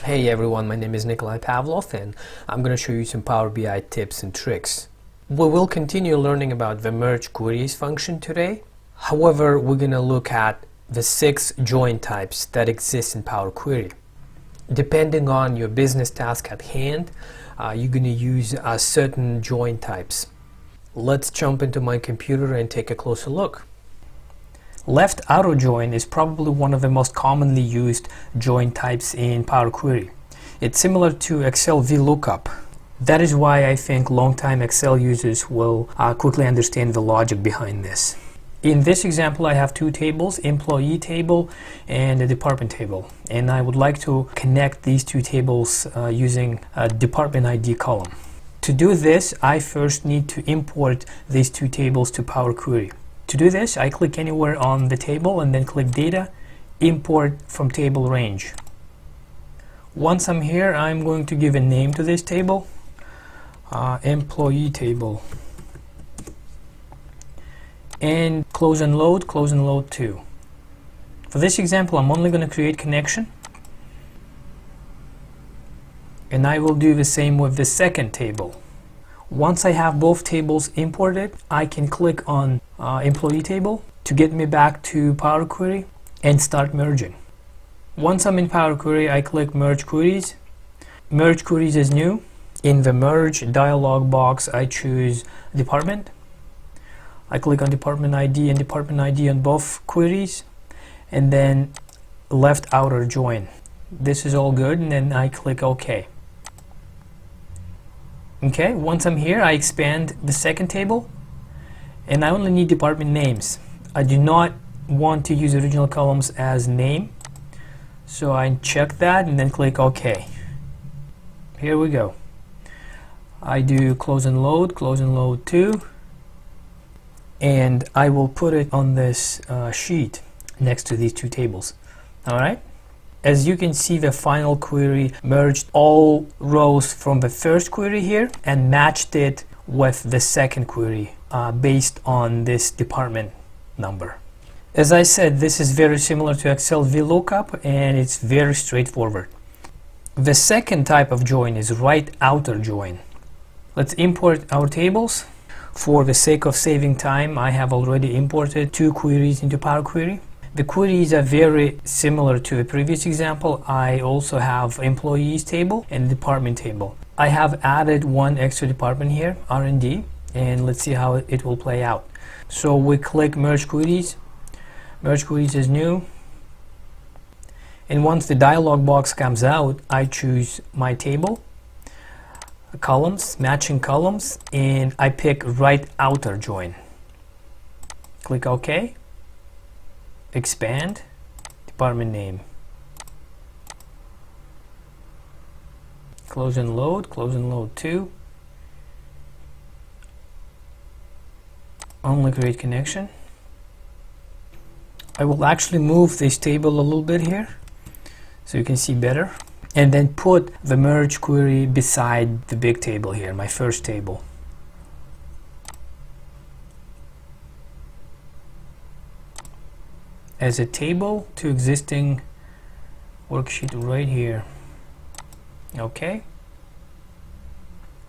Hey everyone, my name is Nikolai Pavlov and I'm going to show you some Power BI tips and tricks. We will continue learning about the merge queries function today. However, we're going to look at the 6 join types that exist in Power Query. Depending on your business task at hand, you're going to use certain join types. Let's jump into my computer and take a closer look. Left auto join is probably one of the most commonly used join types in Power Query. It's similar to Excel Vlookup. That is why I think long-time Excel users will quickly understand the logic behind this. In this example, I have 2 tables, employee table and a department table. And I would like to connect these 2 tables using a department ID column. To do this, I first need to import these 2 tables to Power Query. To do this, I click anywhere on the table and then click Data, Import from Table Range. Once I'm here, I'm going to give a name to this table, Employee Table. And close and load too. For this example, I'm only going to create connection. And I will do the same with the second table. Once I have both tables imported, I can click on Employee Table to get me back to Power Query and start merging. Once I'm in Power Query, I click Merge Queries. Merge Queries is new. In the Merge dialog box, I choose Department. I click on Department ID and Department ID on both queries, and then left outer join. This is all good, and then I click OK. Okay, once I'm here, I expand the second table, and I only need department names. I do not want to use original columns as name, so I check that and then click OK. Here we go. I do close and load too, and I will put it on this sheet next to these 2 tables. Alright? As you can see, the final query merged all rows from the first query here and matched it with the second query based on this department number. As I said, this is very similar to Excel Vlookup and it's very straightforward. The second type of join is right outer join. Let's import our tables. For the sake of saving time, I have already imported 2 queries into Power Query. The queries are very similar to the previous example. I also have employees table and department table. I have added 1 extra department here, R&D, and let's see how it will play out. So we click Merge Queries. Merge Queries is new. And once the dialog box comes out, I choose my table, columns, matching columns, and I pick right outer join. Click OK. Expand, department name. Close and load too. Only create connection. I will actually move this table a little bit here so you can see better, and then put the merge query beside the big table here, my first table. As a table to existing worksheet right here. Okay.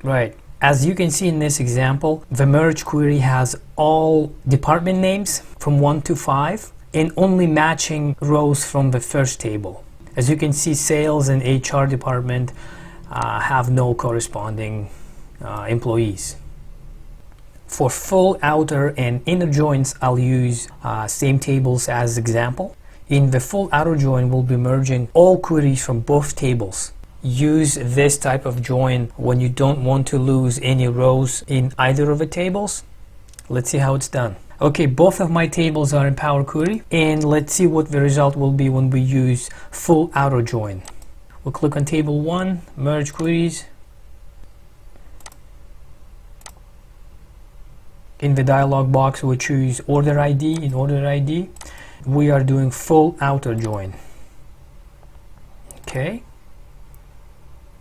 Right. As you can see in this example, the merge query has all department names from 1 to 5 and only matching rows from the first table. As you can see, sales and HR department have no corresponding employees. For full outer and inner joins, I'll use same tables as example. In the full outer join, we'll be merging all queries from both tables. Use this type of join when you don't want to lose any rows in either of the tables. Let's see how it's done. Okay, both of my tables are in Power Query, and let's see what the result will be when we use full outer join. We'll click on table 1, merge queries. In the dialog box, we choose order ID. In order ID, we are doing full outer join. Okay.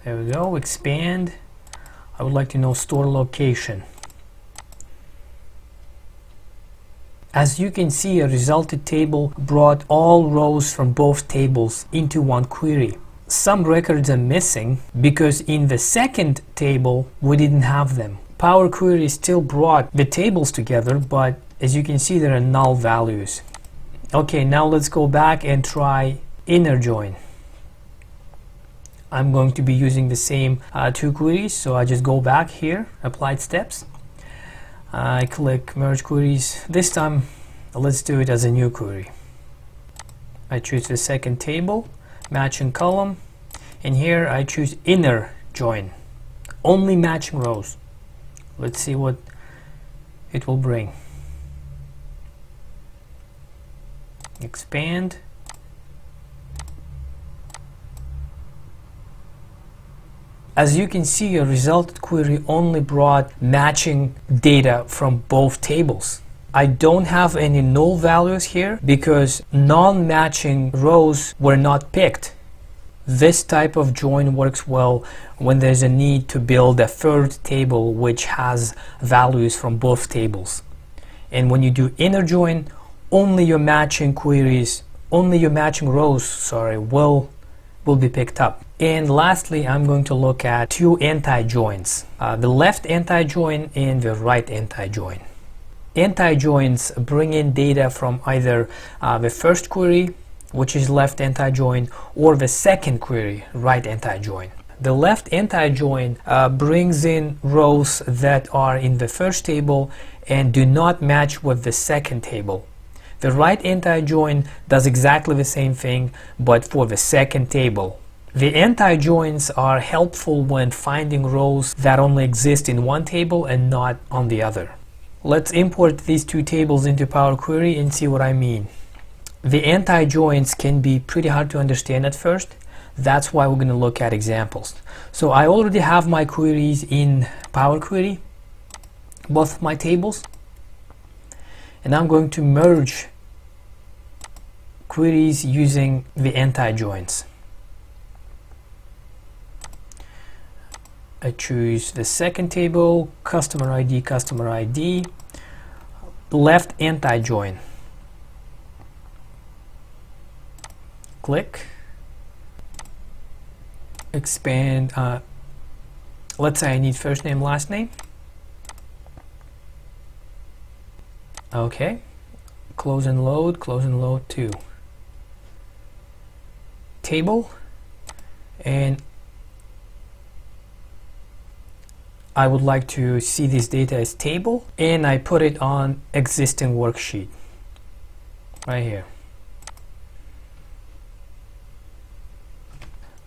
There we go. Expand. I would like to know store location. As you can see, a resulted table brought all rows from both tables into one query. some records are missing because in the second table we didn't have them. Power Query still brought the tables together, but as you can see there are null values. Okay, now let's go back and try inner join. I'm going to be using the same two queries, so I just go back here, applied steps. I click merge queries. This time let's do it as a new query. I choose the second table, matching column, and here I choose inner join, only matching rows. Let's see what it will bring. Expand. As you can see, a resulted query only brought matching data from both tables. I don't have any null values here because non-matching rows were not picked. This type of join works well when there's a need to build a third table which has values from both tables. And when you do inner join, only your matching queries, only your matching rows, will be picked up. And lastly, I'm going to look at two anti-joins, the left anti-join and the right anti-join. Anti-joins bring in data from either the first query, which is left anti-join, or the second query, right anti-join. The left anti-join brings in rows that are in the first table and do not match with the second table. The right anti-join does exactly the same thing, but for the second table. The anti-joins are helpful when finding rows that only exist in one table and not on the other. Let's import these two tables into Power Query and see what I mean. The anti-joins can be pretty hard to understand at first. That's why we're going to look at examples. So I already have my queries in Power Query, both of my tables. And I'm going to merge queries using the anti-joins. I choose the second table, customer ID, left anti-join. Click, expand. Let's say I need first name, last name. Okay, close and load to table, and I would like to see this data as table, and I put it on existing worksheet right here.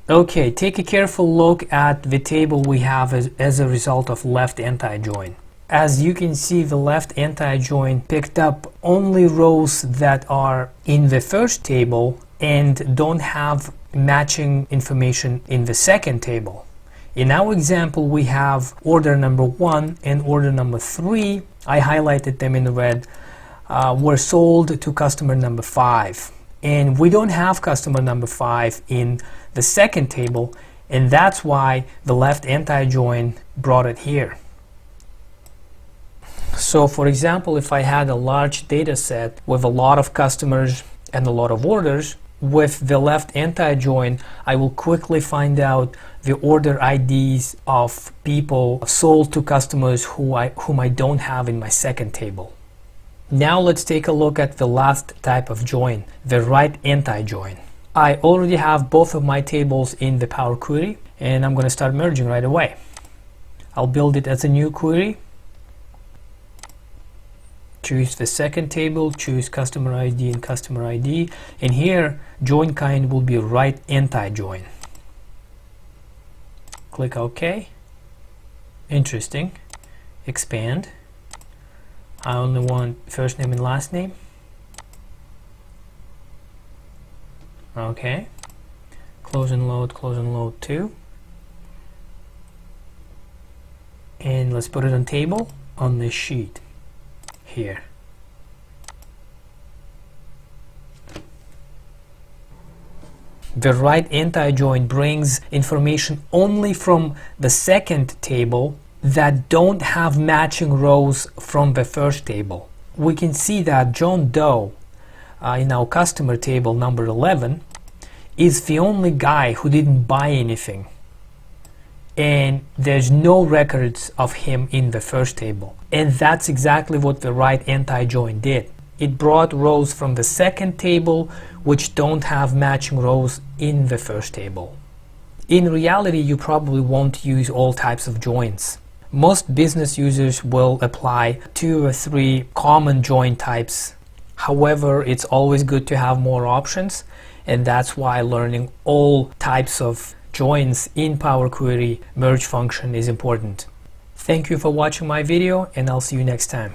Okay, take a careful look at the table we have as a result of left anti-join. As you can see, the left anti-join picked up only rows that are in the first table and don't have matching information in the second table. In our example, we have order number 1 and order number 3. I highlighted them in red, were sold to customer number 5. And we don't have customer number 5 in the second table, and that's why the left anti-join brought it here. So for example, if I had a large data set with a lot of customers and a lot of orders, with the left anti-join, I will quickly find out the order IDs of people sold to customers whom I don't have in my second table. Now let's take a look at the last type of join, the right anti-join. I already have both of my tables in the Power Query, and I'm going to start merging right away. I'll build it as a new query. Choose the second table, choose customer ID and customer ID, and here join kind will be right anti-join. Click OK. Interesting. Expand. I only want first name and last name. Okay. Close and load too. And let's put it on table on this sheet here. The right anti-join brings information only from the second table that don't have matching rows from the first table. We can see that John Doe in our customer table number 11 is the only guy who didn't buy anything, and there's no records of him in the first table. And that's exactly what the right anti-join did. It brought rows from the second table which don't have matching rows in the first table. In reality, you probably won't use all types of joins. Most business users will apply 2 or 3 common join types. However, it's always good to have more options, and that's why learning all types of joins in Power Query merge function is important. Thank you for watching my video, and I'll see you next time.